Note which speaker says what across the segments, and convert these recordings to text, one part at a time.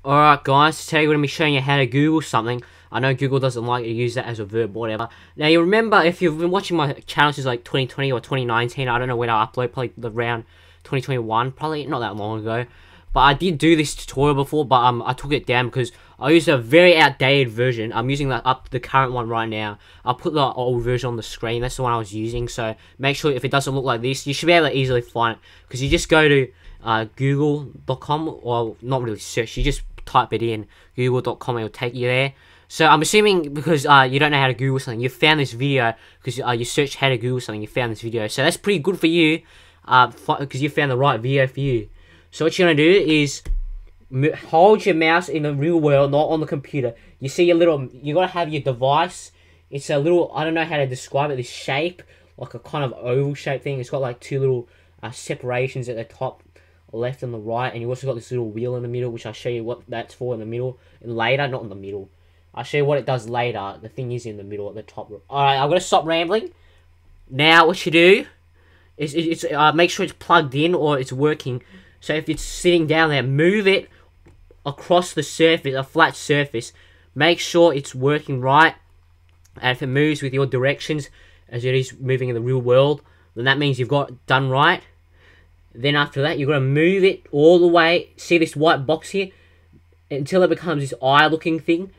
Speaker 1: Alright guys, today we're going to be showing you how to Google something. I know Google doesn't like to use that as a verb or whatever. Now you remember, if you've been watching my channel since like 2020 or 2019, I don't know when I upload, probably around 2021, probably not that long ago. But I did do this tutorial before, but I took it down because I used a very outdated version. I'm using the current one right now. I'll put the old version on the screen. That's the one I was using. So make sure if it doesn't look like this, you should be able to easily find it. Because you just go to google.com, or not really search, you just type it in google.com, it will take you there. So I'm assuming because you don't know how to Google something, you found this video because you searched how to Google something, you found this video. So that's pretty good for you because you found the right video for you. So what you're going to do is hold your mouse in the real world, not on the computer. You see your little, you got to have your device. It's a little, I don't know how to describe it, this shape, like a kind of oval shape thing. It's got like two little separations at the top, left and the right, and you also got this little wheel in the middle, which I'll show you what that's for in the middle, and later, not in the middle. I'll show you what it does later. The thing is in the middle at the top. Alright, I'm going to stop rambling. Now what you do is make sure it's plugged in or it's working. So if it's sitting down there, move it across the surface, a flat surface. Make sure it's working right. And if it moves with your directions, as it is moving in the real world, then that means you've got it done right. Then after that, you're going to move it all the way. See this white box here? Until it becomes this eye-looking thing.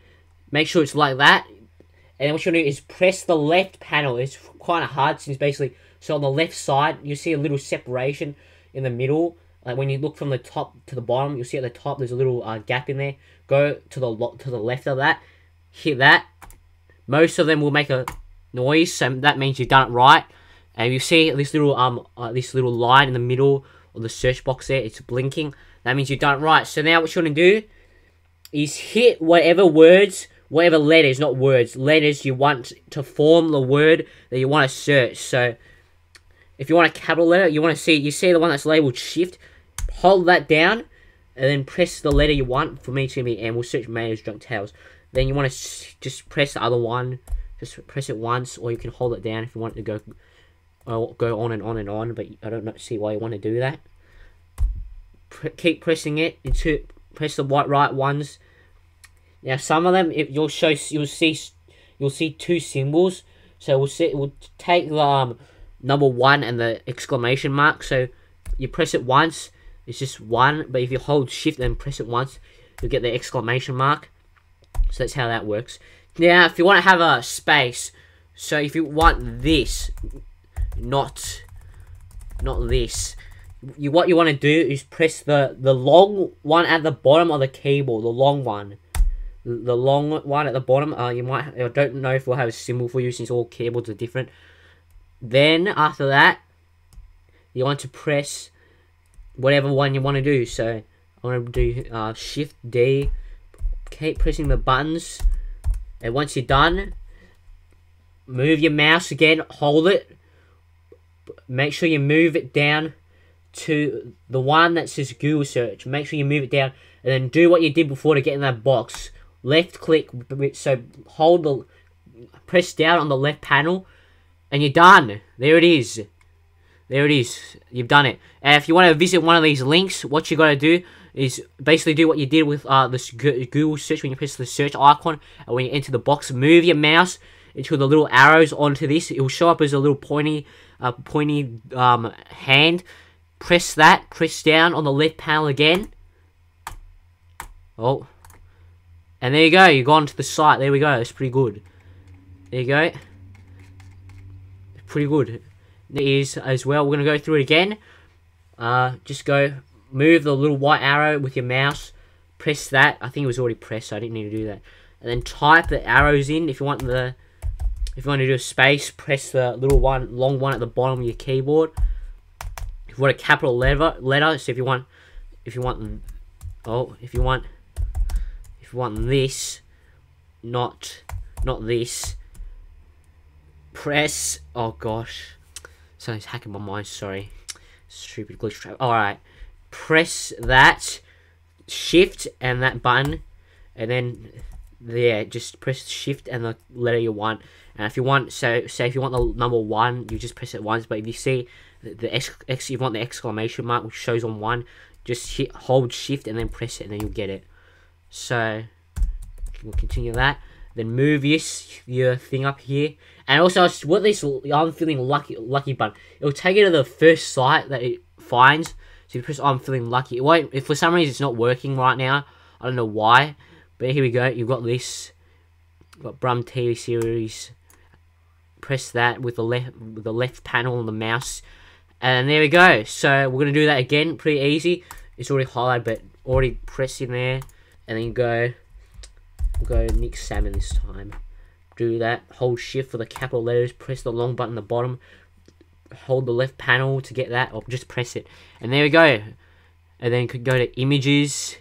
Speaker 1: Make sure it's like that. And then what you're going to do is press the left panel. It's kind of hard since basically... So on the left side, you see a little separation in the middle. Like when you look from the top to the bottom, you'll see at the top there's a little gap in there. Go to the left of that. Hit that. Most of them will make a noise, so that means you've done it right. And you see this little line in the middle of the search box there. It's blinking. That means you've done it right. So now what you're going to do is hit whatever words, whatever letters, not words, letters you want to form the word that you want to search. So if you want a capital letter, you see the one that's labeled shift, hold that down, and then press the letter you want. For me, it's going to be M. We'll search mayonnaise, drunk tales. Then you want to just press the other one. Just press it once, or you can hold it down if you want it to go on and on and on, but I don't see why you want to do that. Keep pressing it until press the right ones. Now some of them you'll see two symbols. So we'll take the number 1 and the exclamation mark. So you press it once, it's just 1, but if you hold shift and press it once, you'll get the exclamation mark. So that's how that works. Now if you want to have a space, so if you want this, not this, what you want to do is press the long one at the bottom of the keyboard, the long one at the bottom. I don't know if we'll have a symbol for you since all keyboards are different. Then after that, you want to press whatever one you want to do. So I want to do Shift D. Keep pressing the buttons, and once you're done, move your mouse again, hold it. Make sure you move it down to the one that says Google search. Make sure you move it down, and then do what you did before to get in that box. Left click, so press down on the left panel, and you're done. There it is. There it is. You've done it. And if you want to visit one of these links, what you got to do is basically do what you did with this Google search when you press the search icon, and when you enter the box, move your mouse until the little arrows onto this. It will show up as a little pointy hand. Press that. Press down on the left panel again. Oh. And there you go. You've gone to the site. There we go. It's pretty good. There you go. Pretty good. It is as well. We're going to go through it again. Just go move the little white arrow with your mouse. Press that. I think it was already pressed, so I didn't need to do that. And then type the arrows in. If you want to do a space, press the little long one at the bottom of your keyboard. If you want a capital letter, so if you want this, not this, press, oh gosh, something's hacking my mind, sorry, stupid glitch trap. Alright, press that, shift and that button, and then there, just press shift and the letter you want. And if you want, so say if you want the number 1, you just press it once, but if you see you want the exclamation mark which shows on 1, just hold shift and then press it, and then you'll get it. So we'll continue that. Then move your thing up here. And also, what this I'm feeling lucky button. It'll take you to the first site that it finds. So you press I'm feeling lucky. It won't. If for some reason it's not working right now, I don't know why. But here we go. You've got this. You've got Brum TV series. Press that with the left panel on the mouse, and there we go. So we're gonna do that again. Pretty easy. It's already highlighted, but already press in there, and then go Nick Salmon this time. Do that. Hold Shift for the capital letters. Press the long button at the bottom. Hold the left panel to get that, or just press it. And there we go. And then could go to images.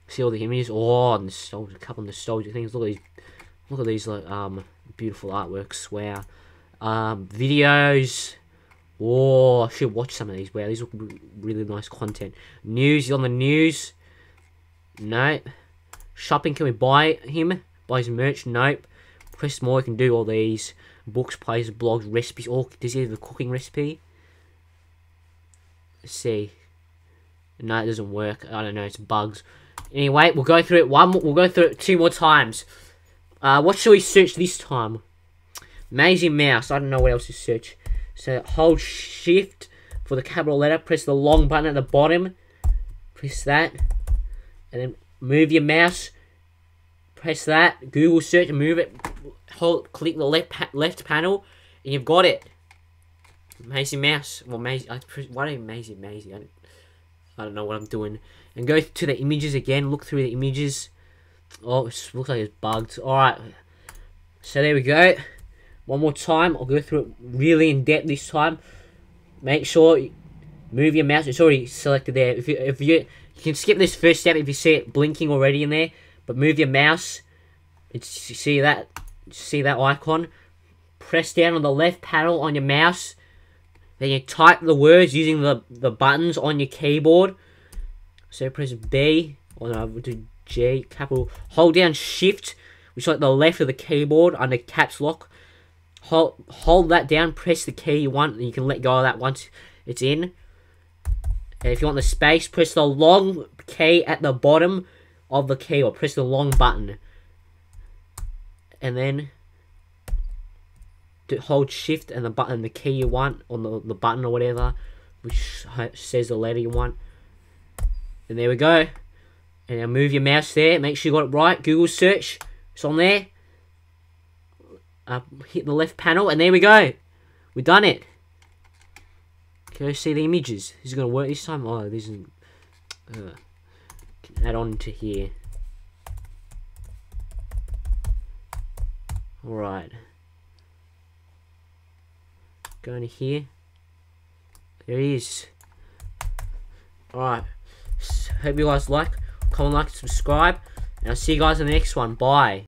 Speaker 1: See all the images. Oh, nostalgia, a couple of nostalgic things. Look at these like beautiful artworks. Wow. Videos. Oh, I should watch some of these. Wow, these look really nice content. News. You on the news? No. Shopping. Can we buy him? Buy his merch? Nope. Press more. You can do all these. Books, plays, blogs, recipes. Oh, does he have a cooking recipe? Let's see. No, it doesn't work. I don't know. It's bugs. Anyway, we'll go through it we'll go through it 2 more times. What should we search this time? Maisie Mouse. I don't know what else to search. So hold Shift for the capital letter. Press the long button at the bottom. Press that, and then move your mouse. Press that. Google search and move it. Click the left panel, and you've got it. Maisie Mouse. Well, Maisie. Why do you Maisie? I don't know what I'm doing. And go to the images again. Look through the images. Oh, it looks like it's bugged. Alright. So there we go. One more time. I'll go through it really in depth this time. Make sure you move your mouse. It's already selected there. If you can skip this first step if you see it blinking already in there. But move your mouse. See that icon. Press down on the left panel on your mouse. Then you type the words using the buttons on your keyboard. So press B, or no, we'll do G, capital. Hold down Shift, which is like the left of the keyboard under caps lock. Hold that down, press the key you want, and you can let go of that once it's in. And if you want the space, press the long key at the bottom of the key, or press the long button. And then hold Shift and the key you want, on the button or whatever, which says the letter you want. And there we go. And now move your mouse there. Make sure you got it right. Google search. It's on there. Hit the left panel, and there we go. We've done it. Go see the images. Is it going to work this time? Oh, this isn't. Can add on to here. Alright. Go into here. There he is. Alright. Hope you guys like. Comment, like, subscribe. And I'll see you guys in the next one. Bye.